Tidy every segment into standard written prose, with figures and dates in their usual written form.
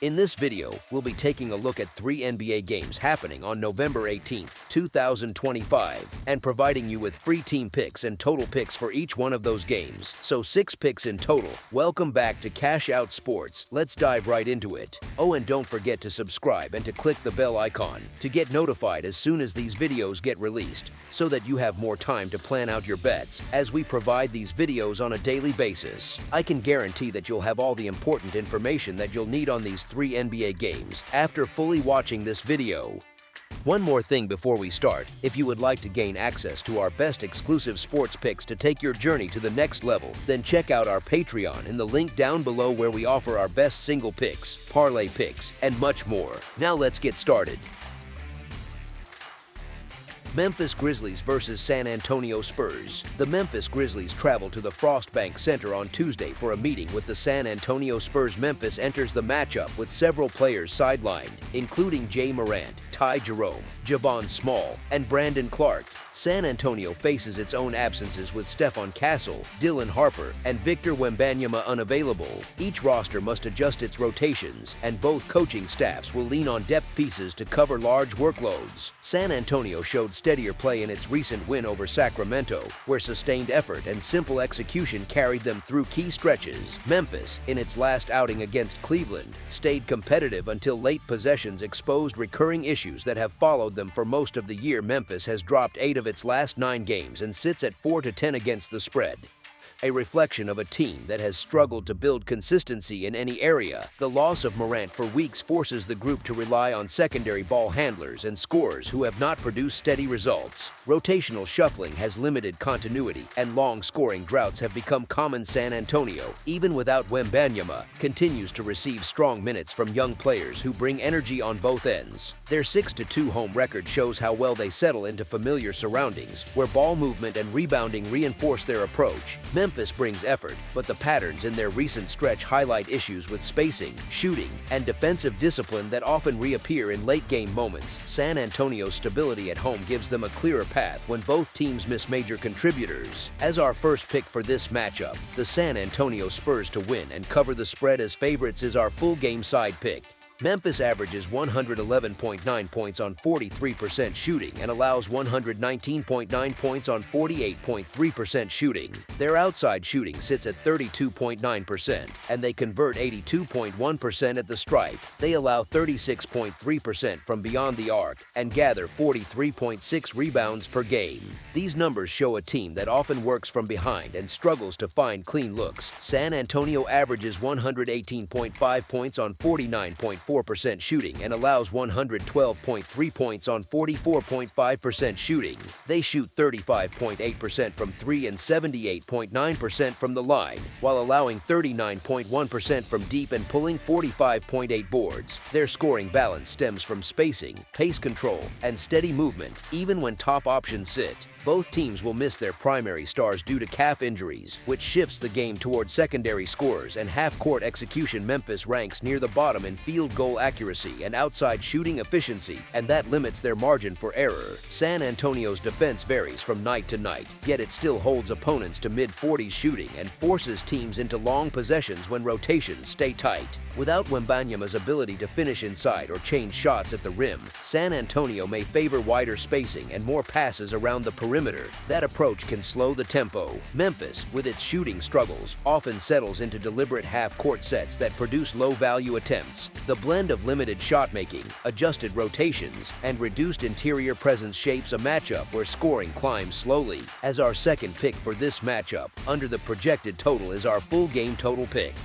In this video, we'll be taking a look at 3 NBA games happening on November 18, 2025, and providing you with free team picks and total picks for each one of those games. So 6 picks in total. Welcome back to Cash Out Sports. Let's dive right into it. Oh, and don't forget to subscribe and to click the bell icon to get notified as soon as these videos get released, so that you have more time to plan out your bets as we provide these videos on a daily basis. I can guarantee that you'll have all the important information that you'll need on these 3 NBA games after fully watching this video. One more thing before we start: if you would like to gain access to our best exclusive sports picks to take your journey to the next level, then check out our Patreon in the link down below, where we offer our best single picks, parlay picks, and much more. Now let's get started. Memphis Grizzlies versus San Antonio Spurs. The Memphis Grizzlies travel to the Frostbank Center on Tuesday for a meeting with the San Antonio Spurs. Memphis enters the matchup with several players sidelined, including Jay Morant, Ty Jerome, Javon Small, and Brandon Clark. San Antonio faces its own absences with Stephon Castle, Dylan Harper, and Victor Wembanyama unavailable. Each roster must adjust its rotations, and both coaching staffs will lean on depth pieces to cover large workloads. San Antonio showed steadier play in its recent win over Sacramento, where sustained effort and simple execution carried them through key stretches. Memphis, in its last outing against Cleveland, stayed competitive until late possessions exposed recurring issues that have followed them for most of the year. Memphis has dropped 8 of its last 9 games and sits at 4-10 against the spread, a reflection of a team that has struggled to build consistency in any area. The loss of Morant for weeks forces the group to rely on secondary ball handlers and scorers who have not produced steady results. Rotational shuffling has limited continuity, and long scoring droughts have become common. San Antonio, even without Wembanyama, continues to receive strong minutes from young players who bring energy on both ends. Their 6-2 home record shows how well they settle into familiar surroundings, where ball movement and rebounding reinforce their approach. Memphis brings effort, but the patterns in their recent stretch highlight issues with spacing, shooting, and defensive discipline that often reappear in late-game moments. San Antonio's stability at home gives them a clearer path when both teams miss major contributors. As our first pick for this matchup, the San Antonio Spurs to win and cover the spread as favorites is our full game side pick. Memphis averages 111.9 points on 43% shooting and allows 119.9 points on 48.3% shooting. Their outside shooting sits at 32.9%, and they convert 82.1% at the stripe. They allow 36.3% from beyond the arc and gather 43.6 rebounds per game. These numbers show a team that often works from behind and struggles to find clean looks. San Antonio averages 118.5 points on 49.4% shooting and allows 112.3 points on 44.5% shooting. They shoot 35.8% from 3 and 78.9% from the line, while allowing 39.1% from deep and pulling 45.8 boards. Their scoring balance stems from spacing, pace control, and steady movement, even when top options sit. Both teams will miss their primary stars due to calf injuries, which shifts the game toward secondary scorers and half-court execution. Memphis ranks near the bottom in field goal accuracy and outside shooting efficiency, and that limits their margin for error. San Antonio's defense varies from night to night, yet it still holds opponents to mid-40s shooting and forces teams into long possessions when rotations stay tight. Without Wembanyama's ability to finish inside or change shots at the rim, San Antonio may favor wider spacing and more passes around the perimeter. That approach can slow the tempo. Memphis, with its shooting struggles, often settles into deliberate half-court sets that produce low-value attempts. The blend of limited shot-making, adjusted rotations, and reduced interior presence shapes a matchup where scoring climbs slowly. As our second pick for this matchup, under the projected total, is our full game total pick.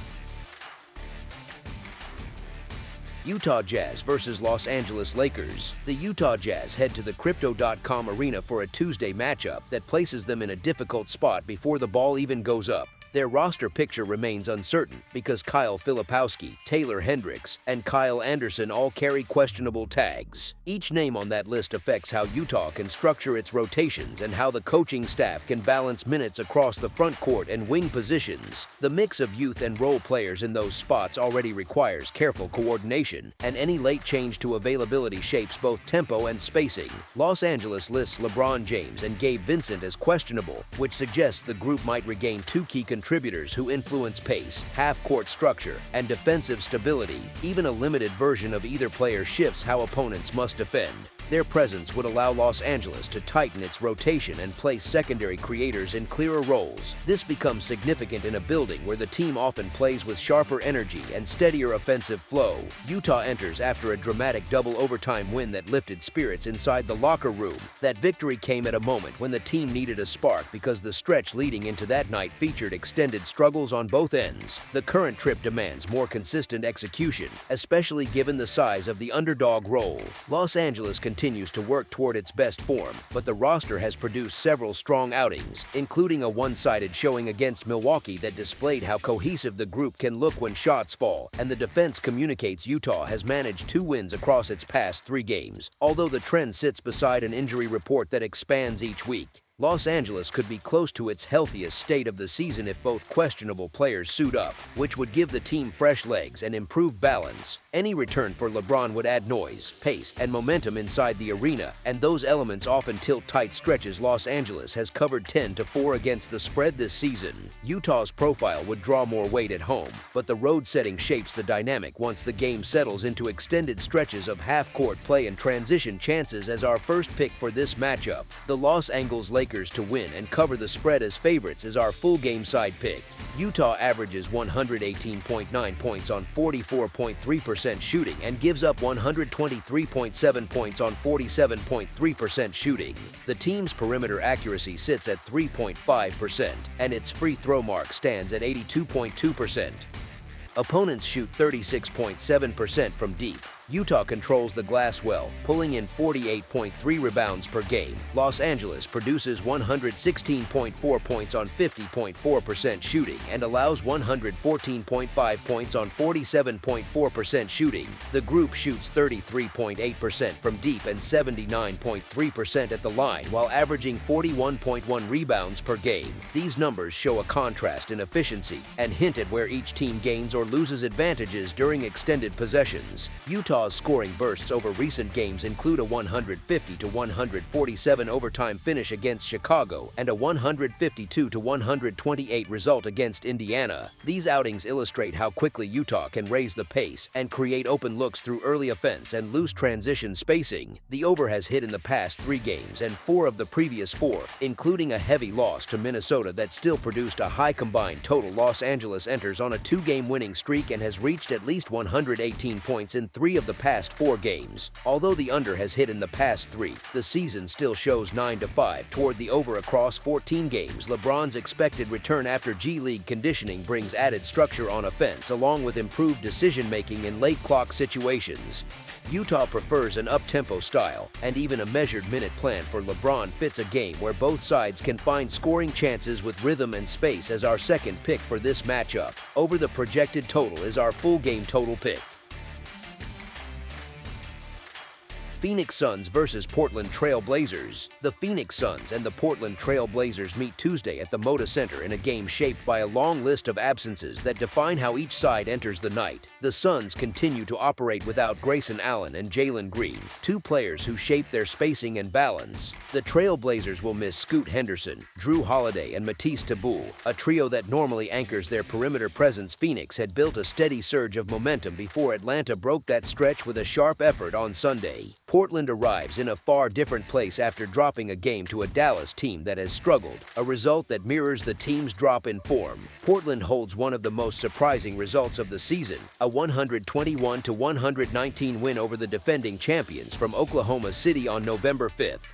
Utah Jazz versus Los Angeles Lakers. The Utah Jazz head to the Crypto.com arena for a Tuesday matchup that places them in a difficult spot before the ball even goes up. Their roster picture remains uncertain because Kyle Filipowski, Taylor Hendricks, and Kyle Anderson all carry questionable tags. Each name on that list affects how Utah can structure its rotations and how the coaching staff can balance minutes across the front court and wing positions. The mix of youth and role players in those spots already requires careful coordination, and any late change to availability shapes both tempo and spacing. Los Angeles lists LeBron James and Gabe Vincent as questionable, which suggests the group might regain two key contributors who influence pace, half-court structure, and defensive stability. Even a limited version of either player shifts how opponents must defend. Their presence would allow Los Angeles to tighten its rotation and place secondary creators in clearer roles. This becomes significant in a building where the team often plays with sharper energy and steadier offensive flow. Utah enters after a dramatic double overtime win that lifted spirits inside the locker room. That victory came at a moment when the team needed a spark because the stretch leading into that night featured extended struggles on both ends. The current trip demands more consistent execution, especially given the size of the underdog role. Los Angeles continues to work toward its best form, but the roster has produced several strong outings, including a one-sided showing against Milwaukee that displayed how cohesive the group can look when shots fall, and the defense communicates Utah has managed 2 wins across its past 3 games, although the trend sits beside an injury report that expands each week. Los Angeles could be close to its healthiest state of the season if both questionable players suit up, which would give the team fresh legs and improved balance. Any return for LeBron would add noise, pace, and momentum inside the arena, and those elements often tilt tight stretches. Los Angeles has covered 10-4 against the spread this season. Utah's profile would draw more weight at home, but the road setting shapes the dynamic once the game settles into extended stretches of half-court play and transition. Chances as our first pick for this matchup. The Los Angeles Lakers to win and cover the spread as favorites is our full game side pick. Utah averages 118.9 points on 44.3% shooting and gives up 123.7 points on 47.3% shooting. The team's perimeter accuracy sits at 3.5%, and its free throw mark stands at 82.2%. Opponents shoot 36.7% from deep. Utah controls the glass well, pulling in 48.3 rebounds per game. Los Angeles produces 116.4 points on 50.4% shooting and allows 114.5 points on 47.4% shooting. The group shoots 33.8% from deep and 79.3% at the line, while averaging 41.1 rebounds per game. These numbers show a contrast in efficiency and hint at where each team gains or loses advantages during extended possessions. Utah's scoring bursts over recent games include a 150-147 overtime finish against Chicago and a 152-128 result against Indiana. These outings illustrate how quickly Utah can raise the pace and create open looks through early offense and loose transition spacing. The over has hit in the past 3 games and 4 of the previous 4, including a heavy loss to Minnesota that still produced a high combined total. Los Angeles enters on a 2-game winning streak and has reached at least 118 points in 3 of the past 4 games. Although the under has hit in the past 3, the season still shows 9-5 toward the over across 14 games. LeBron's expected return after G League conditioning brings added structure on offense along with improved decision-making in late clock situations. Utah prefers an up-tempo style, and even a measured minute plan for LeBron fits a game where both sides can find scoring chances with rhythm and space. As our second pick for this matchup, over the projected total is our full game total pick. Phoenix Suns versus Portland Trail Blazers. The Phoenix Suns and the Portland Trail Blazers meet Tuesday at the Moda Center in a game shaped by a long list of absences that define how each side enters the night. The Suns continue to operate without Grayson Allen and Jalen Green, 2 players who shape their spacing and balance. The Trail Blazers will miss Scoot Henderson, Drew Holiday, and Matisse Thybulle, a trio that normally anchors their perimeter presence. Phoenix had built a steady surge of momentum before Atlanta broke that stretch with a sharp effort on Sunday. Portland arrives in a far different place after dropping a game to a Dallas team that has struggled, a result that mirrors the team's drop in form. Portland holds one of the most surprising results of the season, a 121-119 win over the defending champions from Oklahoma City on November 5th.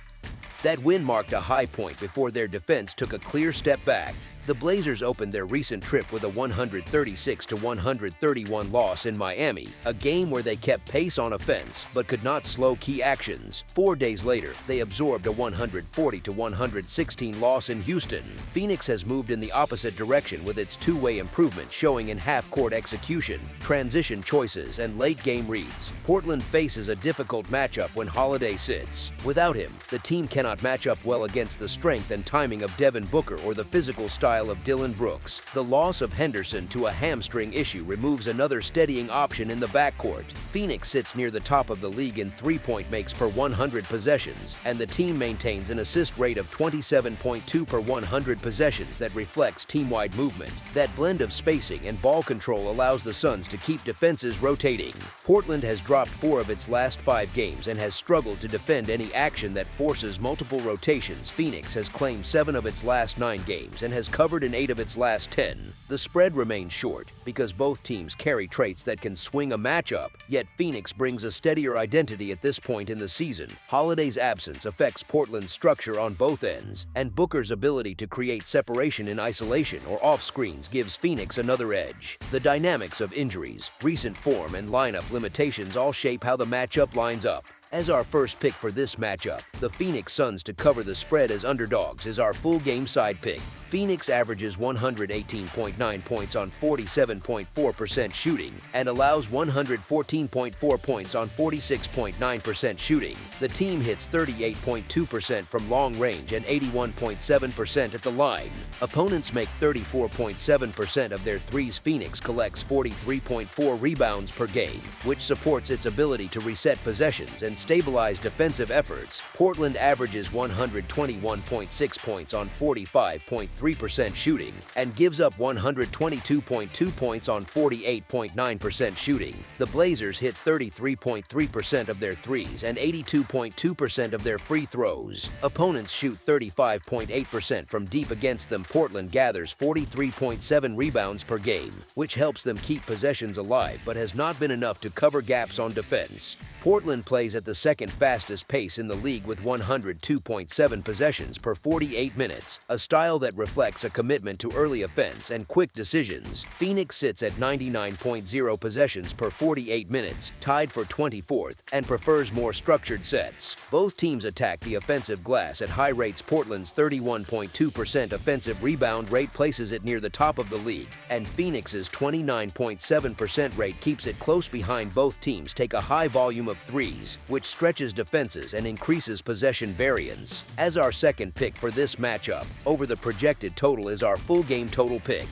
That win marked a high point before their defense took a clear step back. The Blazers opened their recent trip with a 136-131 loss in Miami, a game where they kept pace on offense but could not slow key actions. 4 days later, they absorbed a 140-116 loss in Houston. Phoenix has moved in the opposite direction with its two-way improvement showing in half-court execution, transition choices, and late-game reads. Portland faces a difficult matchup when Holiday sits. Without him, the team cannot match up well against the strength and timing of Devin Booker or the physical style style of Dillon Brooks. The loss of Henderson to a hamstring issue removes another steadying option in the backcourt. Phoenix sits near the top of the league in three-point makes per 100 possessions, and the team maintains an assist rate of 27.2 per 100 possessions that reflects team-wide movement. That blend of spacing and ball control allows the Suns to keep defenses rotating. Portland has dropped 4 of its last 5 games and has struggled to defend any action that forces multiple rotations. Phoenix has claimed 7 of its last 9 games and has covered in 8 of its last 10. The spread remains short because both teams carry traits that can swing a matchup, yet Phoenix brings a steadier identity at this point in the season. Holiday's absence affects Portland's structure on both ends, and Booker's ability to create separation in isolation or off screens gives Phoenix another edge. The dynamics of injuries, recent form, and lineup limitations all shape how the matchup lines up. As our first pick for this matchup, the Phoenix Suns to cover the spread as underdogs is our full game side pick. Phoenix averages 118.9 points on 47.4% shooting and allows 114.4 points on 46.9% shooting. The team hits 38.2% from long range and 81.7% at the line. Opponents make 34.7% of their threes. Phoenix collects 43.4 rebounds per game, which supports its ability to reset possessions and stabilize defensive efforts. Portland averages 121.6 points on 45.3% shooting and gives up 122.2 points on 48.9% shooting. The Blazers hit 33.3% of their threes and 82.2% of their free throws. Opponents shoot 35.8% from deep against them. Portland gathers 43.7 rebounds per game, which helps them keep possessions alive but has not been enough to cover gaps on defense. Portland plays at the second fastest pace in the league with 102.7 possessions per 48 minutes, a style that reflects a commitment to early offense and quick decisions. Phoenix sits at 99.0 possessions per 48 minutes, tied for 24th, and prefers more structured sets. Both teams attack the offensive glass at high rates. Portland's 31.2% offensive rebound rate places it near the top of the league, and Phoenix's 29.7% rate keeps it close behind. Both teams take a high volume of threes, which stretches defenses and increases possession variance. As our second pick for this matchup, over the projected total is our full game total pick.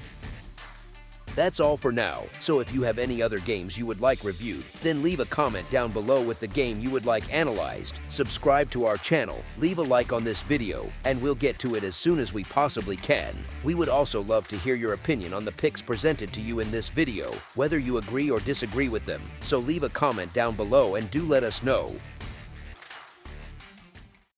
That's all for now, so if you have any other games you would like reviewed, then leave a comment down below with the game you would like analyzed. Subscribe to our channel, leave a like on this video, and we'll get to it as soon as we possibly can. We would also love to hear your opinion on the picks presented to you in this video, whether you agree or disagree with them, so leave a comment down below and do let us know.